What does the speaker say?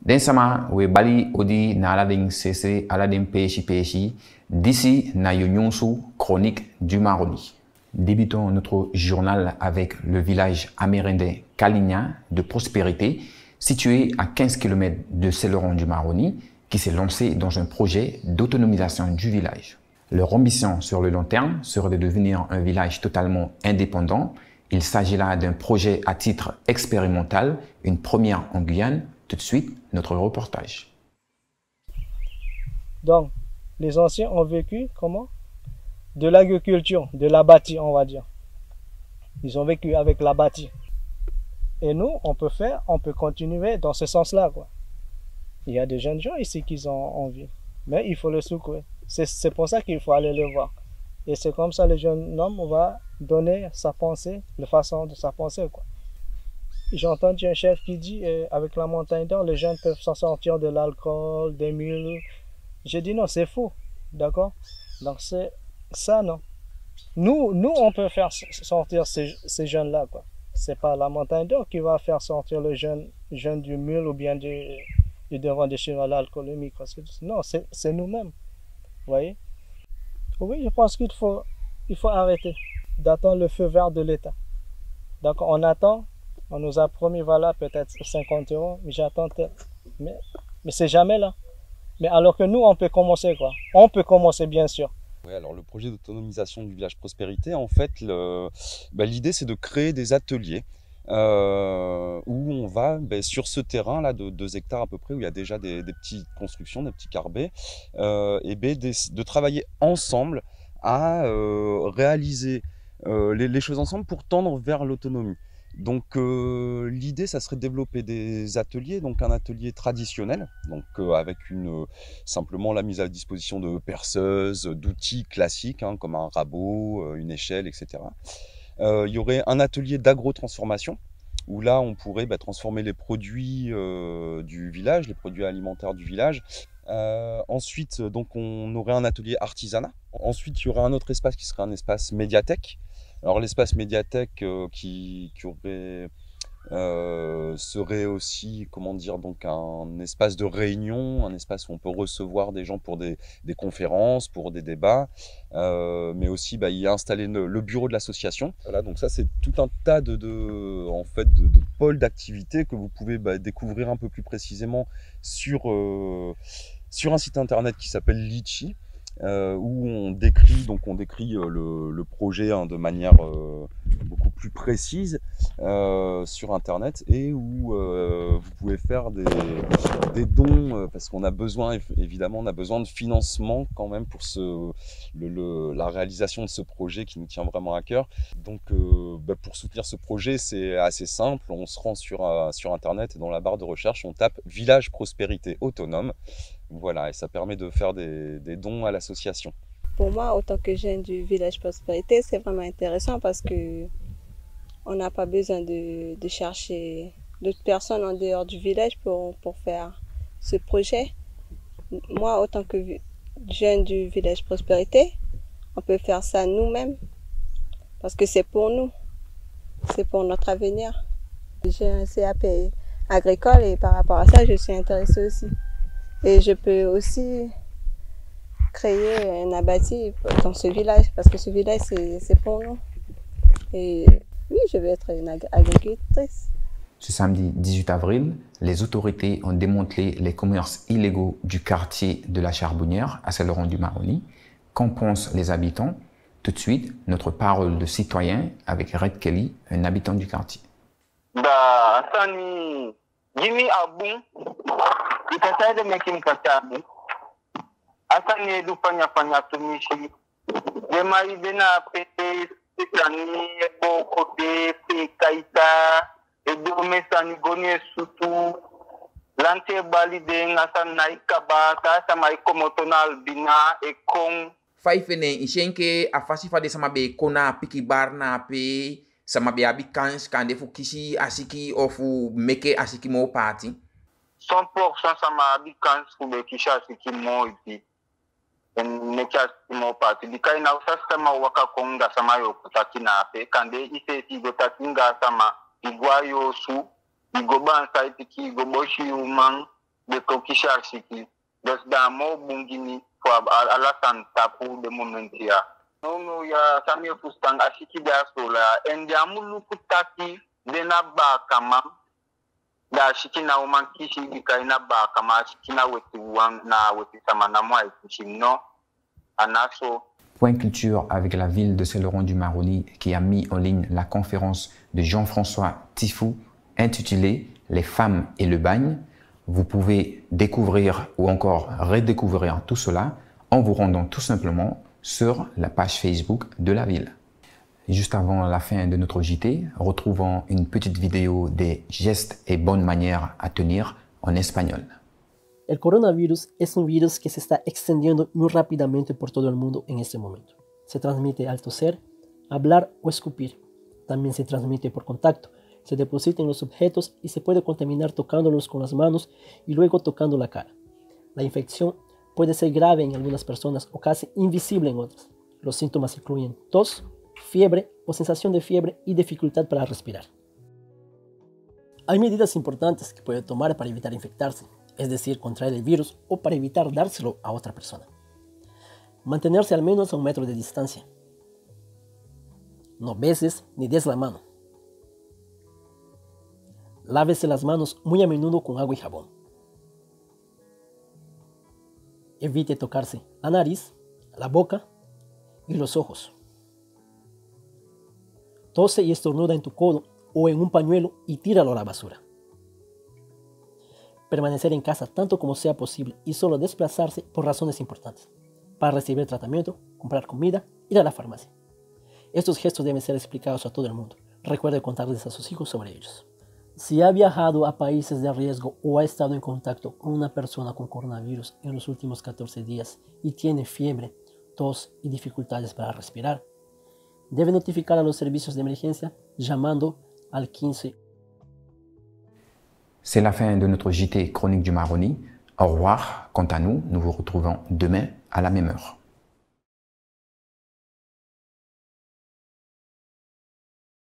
Den sama we bali odi na alading cc alading peshi d'ici na yonyonsu chronique du Maroni. Débutons notre journal avec le village amérindien Kaligna de Prospérité, situé à 15 km de Céloron du Maroni, qui s'est lancé dans un projet d'autonomisation du village. Leur ambition sur le long terme serait de devenir un village totalement indépendant. Il s'agit là d'un projet à titre expérimental, une première en Guyane. Tout de suite, notre reportage. Donc, les anciens ont vécu comment? De l'agriculture, de l'abattis, on va dire. Ils ont vécu avec l'abattis. Et nous, on peut continuer dans ce sens-là, quoi. Il y a des jeunes gens ici qui ont envie, mais il faut le secouer. C'est pour ça qu'il faut aller le voir. Et c'est comme ça le jeune homme va donner sa pensée, la façon de sa pensée, quoi. J'ai entendu un chef qui dit, avec la montagne d'or, les jeunes peuvent s'en sortir de l'alcool, des mules. J'ai dit non, c'est faux, d'accord? Donc c'est ça, non. Nous, on peut faire sortir ces jeunes-là, quoi. C'est pas la montagne d'or qui va faire sortir le jeune du mule ou bien du devant des chevaux à l'alcoolémie. Non, c'est nous-mêmes. Vous voyez? Oui, je pense qu'il faut arrêter d'attendre le feu vert de l'État. Donc on attend, on nous a promis, voilà, peut-être 50 €, mais j'attends, mais c'est jamais là. Mais alors que nous, on peut commencer, quoi. On peut commencer, bien sûr. Oui, alors le projet d'autonomisation du village Prospérité, en fait, l'idée c'est de créer des ateliers où on va sur ce terrain là de 2 hectares à peu près, où il y a déjà des petites constructions, des petits carbets, de travailler ensemble à réaliser les choses ensemble pour tendre vers l'autonomie. Donc l'idée, ça serait de développer des ateliers, donc un atelier traditionnel, donc avec simplement la mise à disposition de perceuses, d'outils classiques, hein, comme un rabot, une échelle, etc. Il y aurait un atelier d'agro-transformation, où là on pourrait transformer les produits du village, les produits alimentaires du village. Ensuite, donc on aurait un atelier artisanat. Ensuite, il y aurait un autre espace qui serait un espace médiathèque. Alors l'espace médiathèque qui serait aussi, comment dire, donc un espace de réunion, un espace où on peut recevoir des gens pour des conférences, pour des débats, mais aussi y installer le bureau de l'association. Voilà, donc ça c'est tout un tas de pôles d'activités que vous pouvez découvrir un peu plus précisément sur un site internet qui s'appelle Litchi. Où on décrit le projet de manière beaucoup plus précise sur internet, et où vous pouvez faire des dons parce qu'on a besoin, évidemment, on a besoin de financement quand même pour la réalisation de ce projet qui nous tient vraiment à cœur. Donc pour soutenir ce projet, c'est assez simple, on se rend sur internet et dans la barre de recherche on tape Village Prospérité Autonome. Voilà, et ça permet de faire des dons à l'association. Pour moi, autant que jeune du village Prospérité, c'est vraiment intéressant parce que on n'a pas besoin de chercher d'autres personnes en dehors du village pour faire ce projet. Moi, autant que jeune du village Prospérité, on peut faire ça nous-mêmes parce que c'est pour nous, c'est pour notre avenir. J'ai un CAP agricole et par rapport à ça, je suis intéressée aussi. Et je peux aussi créer un abattis dans ce village, parce que ce village, c'est pour nous. Et oui, je vais être une agricultrice. Ce samedi 18 avril, les autorités ont démantelé les commerces illégaux du quartier de la Charbonnière à Céloron du Maroni. Qu'en pensent les habitants? Tout de suite, notre parole de citoyen avec Red Kelly, un habitant du quartier. Jimmy Abou, il essaie de mettre une katabu. Asani du panya tumishi. De maïdena pete, petani, ebo kote, kaita, et de mesani gone sutu. Lante bali de ngasan naikaba, sa maikomotonal bina, et kong. Faifene, ishenke, afasifa de samabe kona, piki barna pe. Sama be abi kande fu kisi asiki ofu meke asiki mo party 100% sama abi fu be kisi asiki mo ipi en meke asiki mo party dikai na usasta waka konga sama yo kutaki na pe kande ise si gotakinga sama igwayo su igoban saitiki igoboshi umang de kokishar siki dos da mo bungini fo ala santa pour de momentia no ya samia fustang asiki da sola endiamulu kutaki dena ba kama da shiki na uman kishi bikaina ba kama shiki na weti wan na weti samana mo ay no anaso. Point culture avec la ville de Saint-Laurent-du-Maroni qui a mis en ligne la conférence de Jean-François Tifou intitulée « Les femmes et le bagne ». Vous pouvez découvrir ou encore redécouvrir tout cela en vous rendant tout simplement sur la page Facebook de la ville. Juste avant la fin de notre JT, retrouvons une petite vidéo des gestes et bonnes manières à tenir en espagnol. El coronavirus es un virus que se está extendiendo muy rápidamente por todo el mundo en este momento. Se transmite al toser, hablar o escupir. También se transmite por contacto. Se deposita en los objetos y se puede contaminar tocándolos con las manos y luego tocando la cara. La infección puede ser grave en algunas personas o casi invisible en otras. Los síntomas incluyen tos, fiebre o sensación de fiebre y dificultad para respirar. Hay medidas importantes que puede tomar para evitar infectarse, es decir, contraer el virus o para evitar dárselo a otra persona. Mantenerse al menos a 1 metro de distancia. No beses ni des la mano. Lávese las manos muy a menudo con agua y jabón. Evite tocarse la nariz, la boca y los ojos. Tose y estornuda en tu codo o en un pañuelo y tíralo a la basura. Permanecer en casa tanto como sea posible y solo desplazarse por razones importantes. Para recibir tratamiento, comprar comida, ir a la farmacia. Estos gestos deben ser explicados a todo el mundo. Recuerde contarles a sus hijos sobre ellos. Si ha viajado a países de riesgo o ha estado en contacto con una persona con coronavirus en los últimos 14 días y tiene fiebre, tos y dificultades para respirar, debe notificar a los servicios de emergencia llamando al 15. C'est la fin de notre JT Chronique du Maroni. Au revoir. Quant à nous, nous vous retrouvons demain à la même heure.